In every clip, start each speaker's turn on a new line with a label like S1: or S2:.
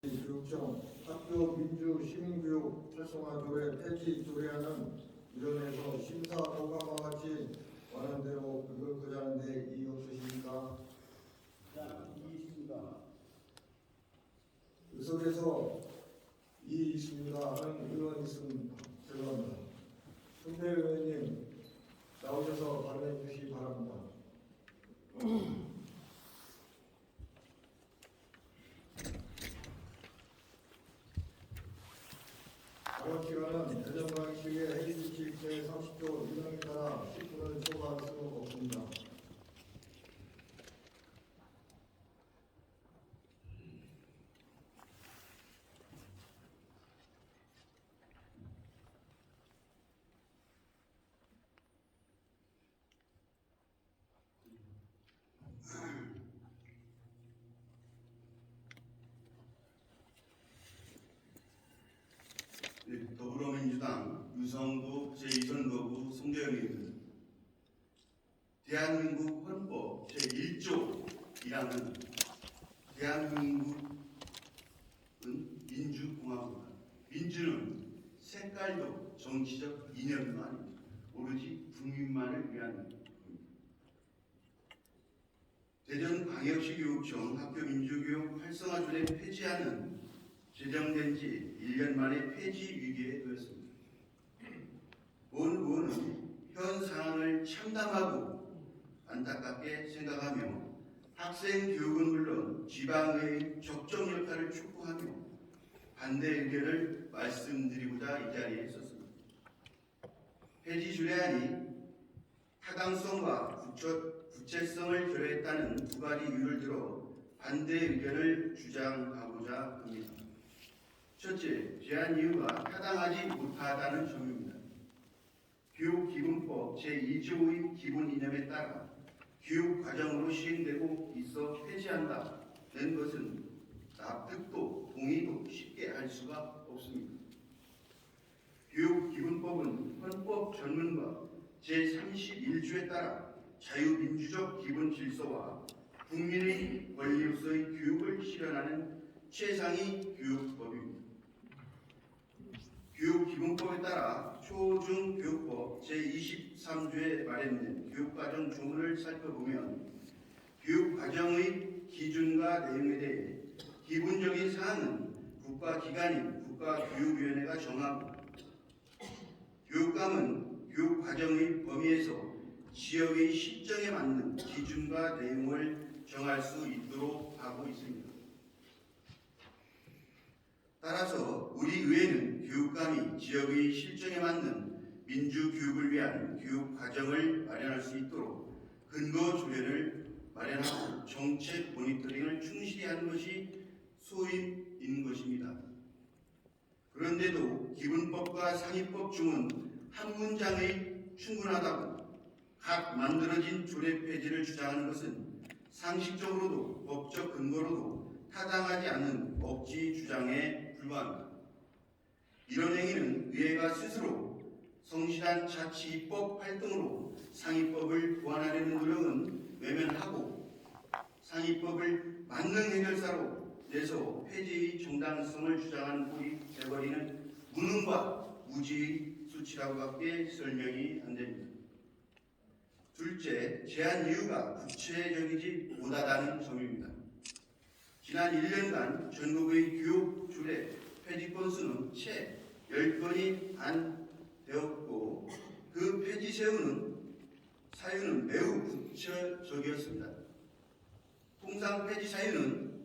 S1: 교육청 학교 민주 시민교육 활성화 조례 폐지 조례안은 위원회에서 심사 결과와 같이 원안대로 그걸 하는데 이의 없으십니까?
S2: 이의 있습니다.
S1: 의석에서 이의 있습니다 하는 의원이 있으면 죄송합니다. 손대 의원님 나오셔서 발언해 주시기 바랍니다. 발언 시간은 대전광역시의 해리지치 제30조 1항에 따라 10분을 초과할 수 없습니다.
S3: 네, 더불어민주당 유성구 제2선거구 송대영입니다. 대한민국 헌법 제1조 1항은 대한민국은 민주공화국이다. 민주는 색깔도 정치적 이념도 아닙니다. 오로지 국민만을 위한 겁니다. 대전광역시 교육청 학교민주교육 활성화조례 폐지안은 제정된 지 1년 만에 폐지 위기에 놓였습니다. 본 의원은 현 상황을 참담하고 안타깝게 생각하며 학생 교육은 물론 지방의 적정 역할을 촉구하며 반대 의견을 말씀드리고자 이 자리에 섰습니다. 폐지 조례안이 타당성과 구체성을 결여했다는 두 가지 이유를 들어 반대 의견을 주장하고자 합니다. 첫째, 제안 이유가 타당하지 못하다는 점입니다. 교육기본법 제2조의 기본 이념에 따라 교육과정으로 시행되고 있어 폐지한다는 것은 납득도 동의도 쉽게 할 수가 없습니다. 교육기본법은 헌법 전문과 제31조에 따라 자유민주적 기본 질서와 국민의 권리로서의 교육을 실현하는 최상위 교육법입니다. 교육기본법에 따라 초중교육법 제23조에 마련된 교육과정 조문을 살펴보면 교육과정의 기준과 내용에 대해 기본적인 사항은 국가기관인 국가교육위원회가 정하고 교육감은 교육과정의 범위에서 지역의 실정에 맞는 기준과 내용을 정할 수 있도록 하고 있습니다. 따라서 우리 의회는 교육감이 지역의 실정에 맞는 민주교육을 위한 교육과정을 마련할 수 있도록 근거 조례를 마련하고 정책 모니터링을 충실히 하는 것이 소임인 것입니다. 그런데도 기본법과 상위법 중은 한 문장의 충분하다고 각 만들어진 조례 폐지를 주장하는 것은 상식적으로도 법적 근거로도 타당하지 않는 억지 주장에 불과합니다. 이런 행위는 의회가 스스로 성실한 자치 입법 활동으로 상위법을 보완하려는 노력은 외면하고 상위법을 만능 해결사로 내서 폐지의 정당성을 주장하는 꼴이 돼버리는 무능과 무지의 수치라고밖에 설명이 안 됩니다. 둘째, 제안 이유가 구체적이지 못하다는 점입니다. 지난 1년간 전국의 교육 조례 폐지 건수는 채 10건이 안 되었고 그 폐지 사유는 매우 구체적이었습니다. 통상 폐지 사유는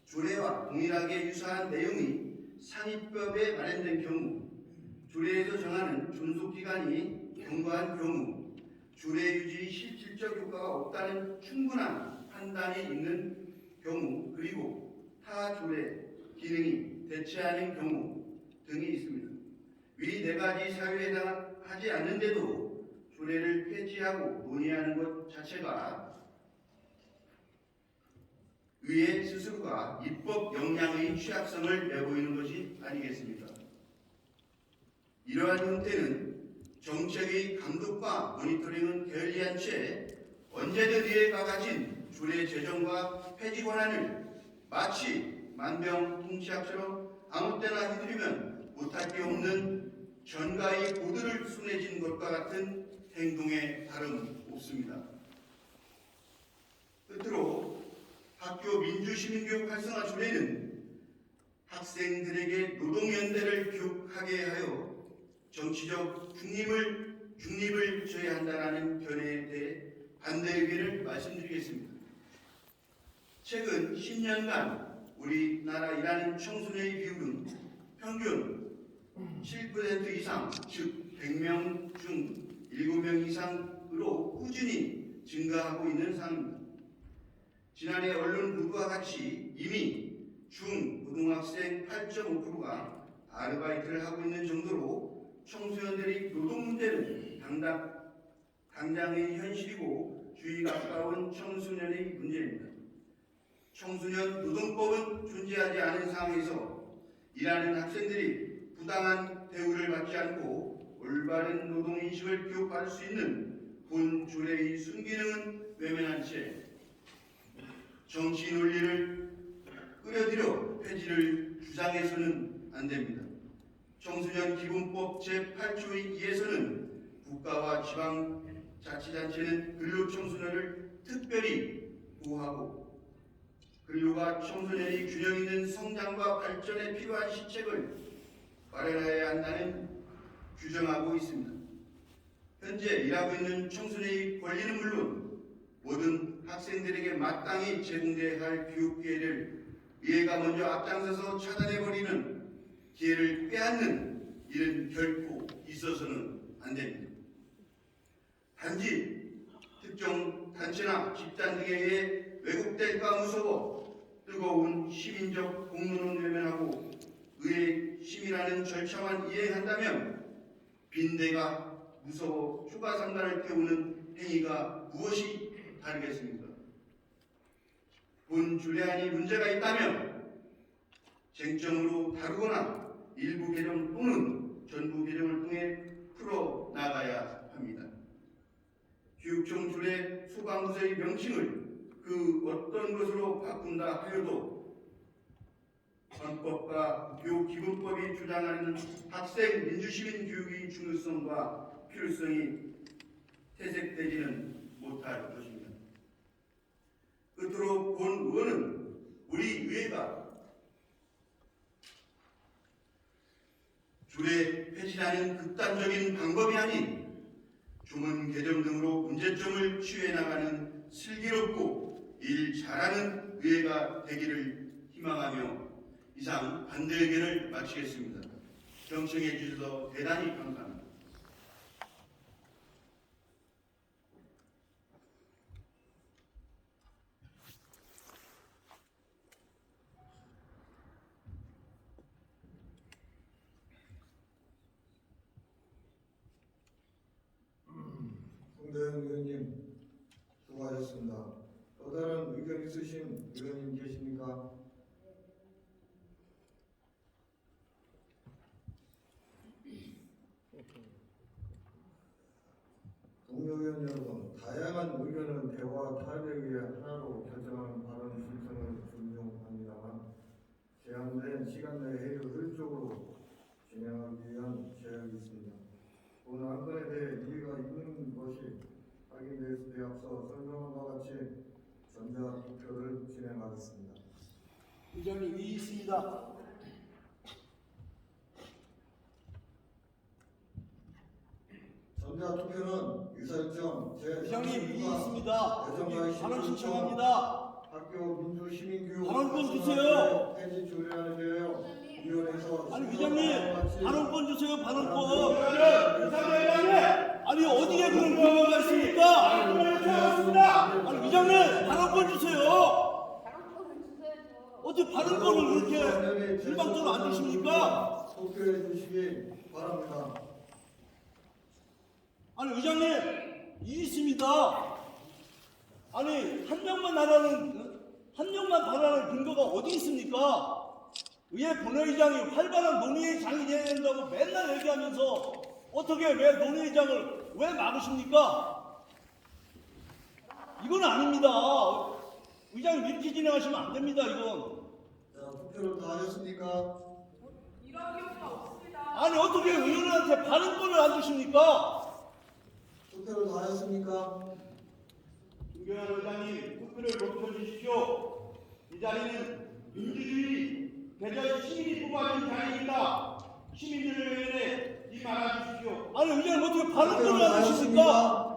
S3: 조례와 동일하게 유사한 내용이 상위법에 마련된 경우, 조례에서 정하는 존속기간이 경과한 경우, 조례 유지의 실질적 효과가 없다는 충분한 판단이 있는 경우, 그리고 타 조례 기능이 대체하는 경우 등이 있습니다. 위 네 가지 사유에 해당하지 않는데도 조례를 폐지하고 논의하는 것 자체가 의회 스스로가 입법 역량의 취약성을 내보이는 것이 아니겠습니까? 이러한 형태는 정책의 감독과 모니터링은 게을리한 채 언제든 의회가 가진 조례 제정과 폐지 권한을 마치 만병통치약처럼 아무 때나 휘두르면 못할 게 없는 전가의 보드를 순해진 것과 같은 행동에 다름없습니다. 끝으로 학교 민주시민교육 활성화 조례는 학생들에게 노동연대를 교육하게 하여 정치적 중립을 줘야 한다는 견해에 대해 반대 의견을 말씀드리겠습니다. 최근 10년간 우리나라 일하는 청소년의 비율은 평균 7% 이상, 즉 100명 중 7명 이상으로 꾸준히 증가하고 있는 상황입니다. 지난해 언론 보도와 같이 이미 중고등학생 8.5%가 아르바이트를 하고 있는 정도로 청소년들이 노동 문제는 당장의 현실이고 주의 가까운 청소년의 문제입니다. 청소년 노동법은 존재하지 않은 상황에서 일하는 학생들이 부당한 대우를 받지 않고 올바른 노동인식을 교육받을 수 있는 본 조례의 순기능은 외면한 채 정치 논리를 끌어들여 폐지를 주장해서는 안 됩니다. 청소년 기본법 제8조의 2에서는 국가와 지방자치단체는 근로청소년을 특별히 보호하고 근로가 청소년이 균형 있는 성장과 발전에 필요한 시책을 마련해야 한다는 규정하고 있습니다. 현재 일하고 있는 청소년의 권리는 물론 모든 학생들에게 마땅히 제공돼야 할 교육 기회를 미래가 먼저 앞장서서 차단해버리는 기회를 빼앗는 일은 결코 있어서는 안 됩니다. 단지 특정 단체나 집단 등에 의해 왜곡될까 무서워 뜨거운 시민적 공론은 외면하고 의회 심의라는 절차만 이행한다면 빈대가 무서워 추가 상관을 태우는 행위가 무엇이 다르겠습니까? 본 조례안이 문제가 있다면 쟁점으로 다루거나 일부 개정 또는 전부 개정을 통해 풀어나가야 합니다. 교육청 조례 소방부서의 명칭을 그 어떤 것으로 바꾼다 하여도 헌법과 교육기본법이 주장하는 학생 민주시민 교육의 중요성과 필요성이 퇴색되지는 못할 것입니다. 끝으로 본 의원은 우리 의회가 조례 폐지라는 극단적인 방법이 아닌 조문 개정 등으로 문제점을 취해 나가는 슬기롭고 일 잘하는 의회가 되기를 희망하며 이상 반대 의견을 마치겠습니다. 경청해 주셔서 대단히 감사합니다.
S1: 홍대현 의원님 수고하셨습니다. 또 다른 의견 있으신 의원님 계십니까? 동료 의원 여러분, 다양한 의견은 대화 타협에 의해 하나로 결정하는 발언 신청을 존중합니다만 제한된 시간 내에 회의를 효율적으로 진행하기 위한 제약이 있습니다. 본 안건에 대해 이해가 있는 것이 확인되었을 앞서 설명한 바와 같이 전자투표를 진행하겠습니다.
S2: 의장님 이의 있습니다.
S1: 전자투표는 유사일정
S2: 의장님 이의
S1: 제3조가
S2: 있습니다.
S1: 예정과의
S2: 발언
S1: 신청과
S2: 신청합니다.
S1: 학교 민주시민교육
S2: 발언권 주세요.
S1: 폐지 조례안에 대하여 위원회에서
S2: 아니 의장님 발언권 주세요. 발언권.
S1: 의장님!
S2: 아니 어디에 그런 근거가 있습니까? 아니 의장님 발언권 주세요.
S4: 발언권을 주셔야죠.
S2: 어떻게 발언권을 그렇게 일방적으로 안 주십니까?
S1: 투표해 주시기 바랍니다.
S2: 아니 의장님 이 있습니다. 아니 한 명만 발언하는 근거가 어디 있습니까? 의회 본회의장이 활발한 논의의 장이 돼야 된다고 맨날 얘기하면서 어떻게 왜 논의의장을 왜 막으십니까? 이건 아닙니다. 의장님 이렇게 진행하시면 안 됩니다. 이건.
S1: 자, 투표를 다 하셨습니까?
S4: 이런 경우가 없습니다.
S2: 아니 어떻게 의원한테 발언권을 안 주십니까?
S1: 투표를 다 하셨습니까?
S3: 김경환 의장님, 투표를 높여주십시오. 이 자리는 민주주의 대전 시민이 뽑아준 자리입니다. 시민들을 위해 이 말아주십시오.
S2: 아니 의장님 어떻게
S1: 투표를
S2: 발언권을
S1: 다
S2: 안 주십니까?
S1: 하셨습니까?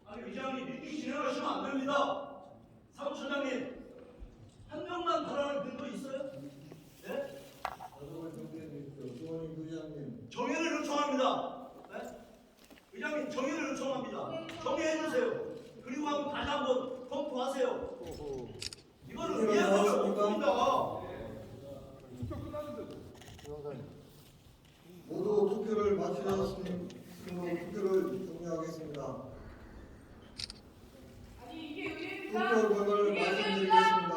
S2: 아니 의장님 이렇게 진행하시면 안 됩니다. 사무처장님 한 명만 발언을 든 거 있어요? 네?
S1: 과정을 정리해 주십시오. 주원희 부장님.
S2: 정의를 요청합니다. 네? 의장님 정의를 요청합니다. 정의해 주세요. 그리고 한번 다시 한번 검토하세요. 이거는
S1: 투표를 다
S2: 이해할 수
S1: 하셨습니까?
S2: 없습니다.
S1: 모두 투표를 마치셨으므로 투표를 종료하겠습니다.
S4: 아니 이게 의회입니다.
S1: 투표번을
S4: 이게 의회입니다.
S1: 말씀드리겠습니다.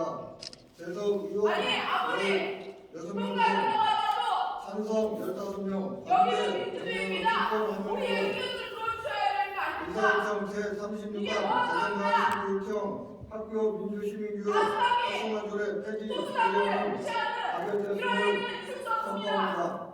S1: 재석 의원
S4: 아니 아무리
S1: 16명
S4: 누가 들어가도
S1: 찬성 15명,
S4: 여기는 민주주의입니다. 우리
S1: 반대
S4: 의견을 들어주셔야 되는 거 아닙니까?
S1: 이사일정
S4: 이게
S1: 제36강
S4: 뭐
S1: 자생관 16청 학교 민주시민교육
S4: 마지막에
S1: 학생만조례 폐지
S4: 소수자들을
S1: 의원은
S4: 무시하는 이런
S1: 가결됐음을
S4: 행위는 있을 수 없습니다.
S1: 선포합니다.